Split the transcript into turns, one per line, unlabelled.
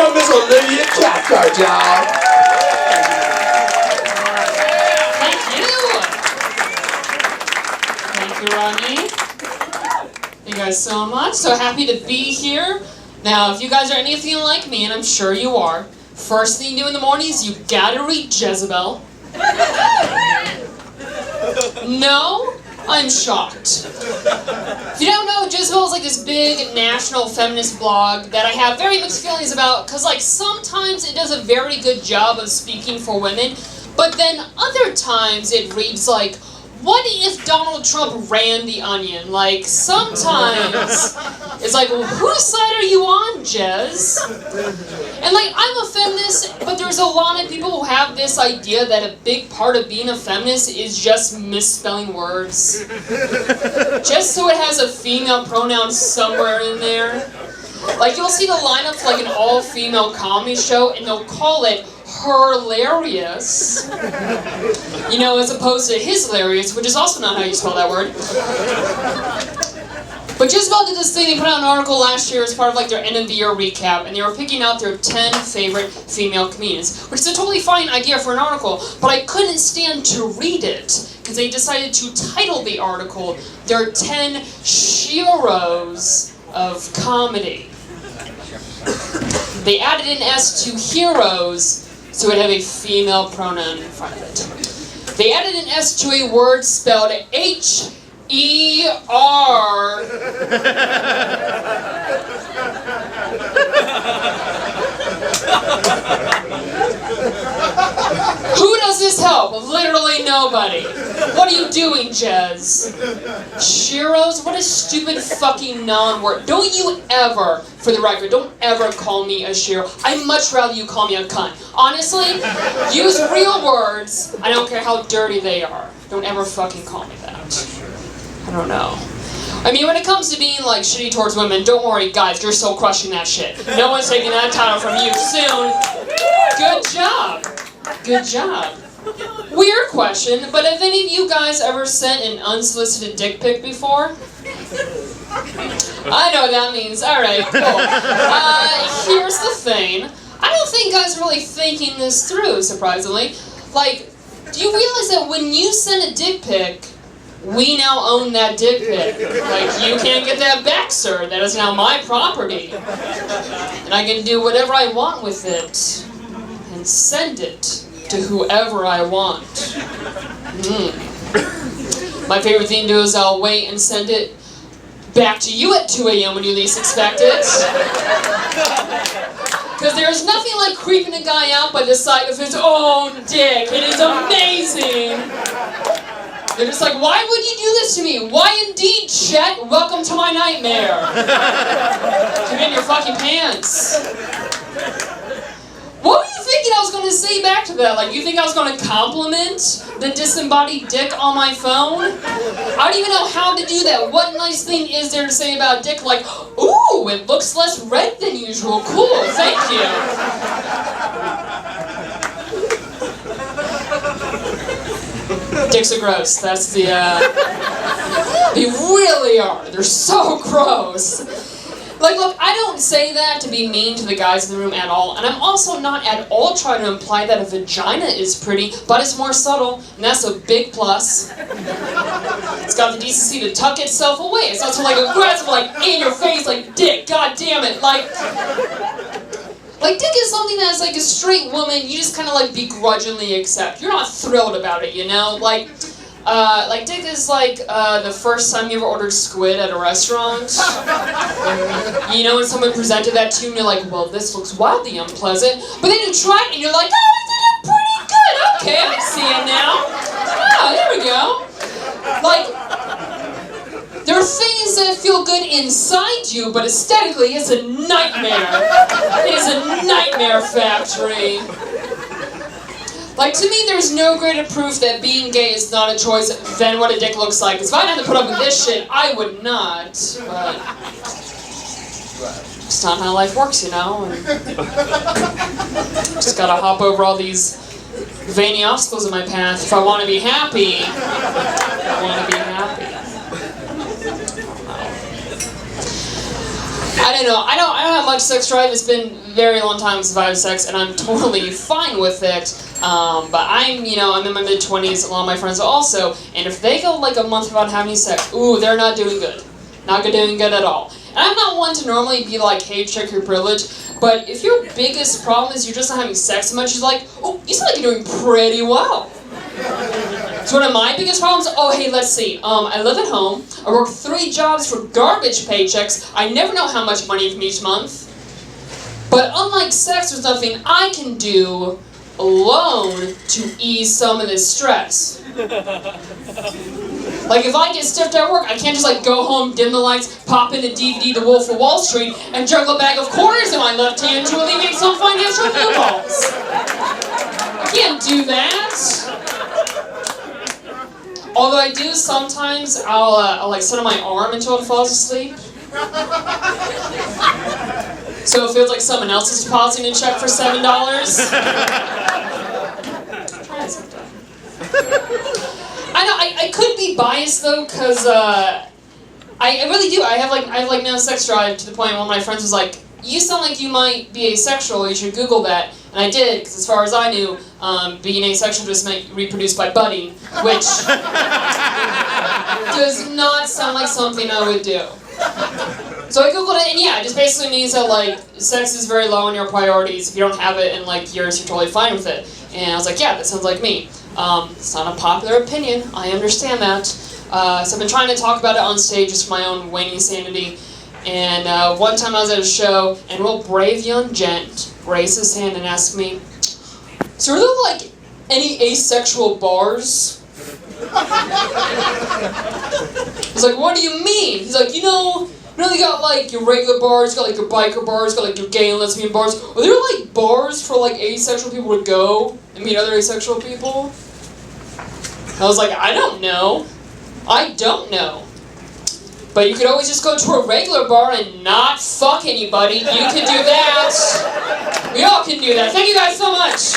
up Miss Olivia Cathcart, y'all.
Thank you, Rodney. Thank you guys so much. So happy to be here. Now, if you guys are anything like me, and I'm sure you are, first thing you do in the morning is you gotta read Jezebel. No? I'm shocked. If you don't know, Jezebel is like this big national feminist blog that I have very mixed feelings about, because like sometimes it does a very good job of speaking for women, but then other times it reads like, what if Donald Trump ran the Onion? Like, sometimes it's like, well, whose side are you on, Jez? And like, I'm a feminist, but there's a lot of people who have this idea that a big part of being a feminist is just misspelling words. Just so it has a female pronoun somewhere in there. Like, you'll see the lineup for like an all-female comedy show, and they'll call it Her-larious. You know, as opposed to his-larious, which is also not how you spell that word. But Jezebel did this thing, they put out an article last year as part of like their end of the year recap, and they were picking out their 10 favorite female comedians, which is a totally fine idea for an article, but I couldn't stand to read it, because they decided to title the article, their 10 sheroes of comedy. They added an S to heroes, so it would have a female pronoun in front of it. They added an S to a word spelled H-E-R. Who does this help? Literally nobody. What are you doing, Jez? Sheroes? What a stupid fucking non-word. Don't you ever, for the record, don't ever call me a shero. I'd much rather you call me a cunt. Honestly, use real words. I don't care how dirty they are. Don't ever fucking call me that. I don't know. I mean, when it comes to being, like, shitty towards women, don't worry, guys, you're still crushing that shit. No one's taking that title from you soon. Good job. Good job. Weird question, but have any of you guys ever sent an unsolicited dick pic before? I know what that means. Alright, cool. Here's the thing. I don't think guys are really thinking this through, surprisingly. Like, do you realize that when you send a dick pic, we now own that dick pic? Like, you can't get that back, sir. That is now my property. And I can do whatever I want with it. And send it to whoever I want. My favorite thing to do is I'll wait and send it back to you at 2 a.m. when you least expect it. Because there's nothing like creeping a guy out by the sight of his own dick. It is amazing. They're just like, why would you do this to me? Why indeed, Chet? Welcome to my nightmare. Get in your fucking pants. What were you thinking I was going to say back to that? Like, you think I was going to compliment the disembodied dick on my phone? I don't even know how to do that. What nice thing is there to say about dick? Like, ooh, it looks less red than usual. Cool, thank you. Dicks are gross. That's the, they really are. They're so gross. Like, look, I don't say that to be mean to the guys in the room at all, and I'm also not at all trying to imply that a vagina is pretty, but it's more subtle, and that's a big plus. It's got the decency to tuck itself away. It's not so, like, aggressive, like, in your face, like, dick, god damn it, like, dick is something that's, like, a straight woman, you just kind of, like, begrudgingly accept. You're not thrilled about it, you know? Like, dick is like the first time you ever ordered squid at a restaurant. You know, when someone presented that to you and you're like, well, this looks wildly unpleasant. But then you try it and you're like, oh, it did pretty good. Okay, I see it now. Oh, there we go. Like, there are things that feel good inside you, but aesthetically it's a nightmare. It is a nightmare factory. Like, to me, there's no greater proof that being gay is not a choice than what a dick looks like. Because if I had to put up with this shit, I would not. But it's not how life works, you know? And just gotta hop over all these veiny obstacles in my path. If I want to be happy, I want to be happy. I don't know. I don't have much sex drive. It's been a very long time since I've had sex, and I'm totally fine with it. But I'm in my mid-20s. A lot of my friends are also, and if they go like a month without having sex, ooh, they're not doing good. Not doing good at all. And I'm not one to normally be like, hey, check your privilege. But if your biggest problem is you're just not having sex so much, you're like, oh, you sound like you're doing pretty well. So one of my biggest problems, oh hey, let's see. I live at home. I work 3 jobs for garbage paychecks. I never know how much money from each month. But unlike sex, there's nothing I can do alone to ease some of this stress. Like if I get stiffed at work, I can't just like go home, dim the lights, pop in a DVD The Wolf of Wall Street, and juggle a bag of quarters in my left hand to alleviate some financial impulse. I can't do that. Although I do sometimes, I'll like sit on my arm until it falls asleep. So it feels like someone else is depositing a check for $7. Try it sometime. I know I could be biased though, cause I really do. I have like no sex drive to the point where one of my friends was like, "You sound like you might be asexual. You should Google that." And I did, because as far as I knew, being asexual just meant reproduce by budding, which does not sound like something I would do. So I Googled it, and yeah, it just basically means that, like, sex is very low on your priorities. If you don't have it in, like, yours, you're totally fine with it. And I was like, yeah, that sounds like me. It's not a popular opinion. I understand that. So I've been trying to talk about it on stage just for my own waning sanity. And one time I was at a show, and a real brave young gent raised his hand and asked me, "So are there, like, any asexual bars?" I was like, "What do you mean?" He's like, you know you got like your regular bars, you got like your biker bars, you got like your gay and lesbian bars. Are there like bars for like asexual people to go and meet other asexual people? I was like, I don't know. But you could always just go to a regular bar and not fuck anybody. You can do that. We all can do that. Thank you guys so much.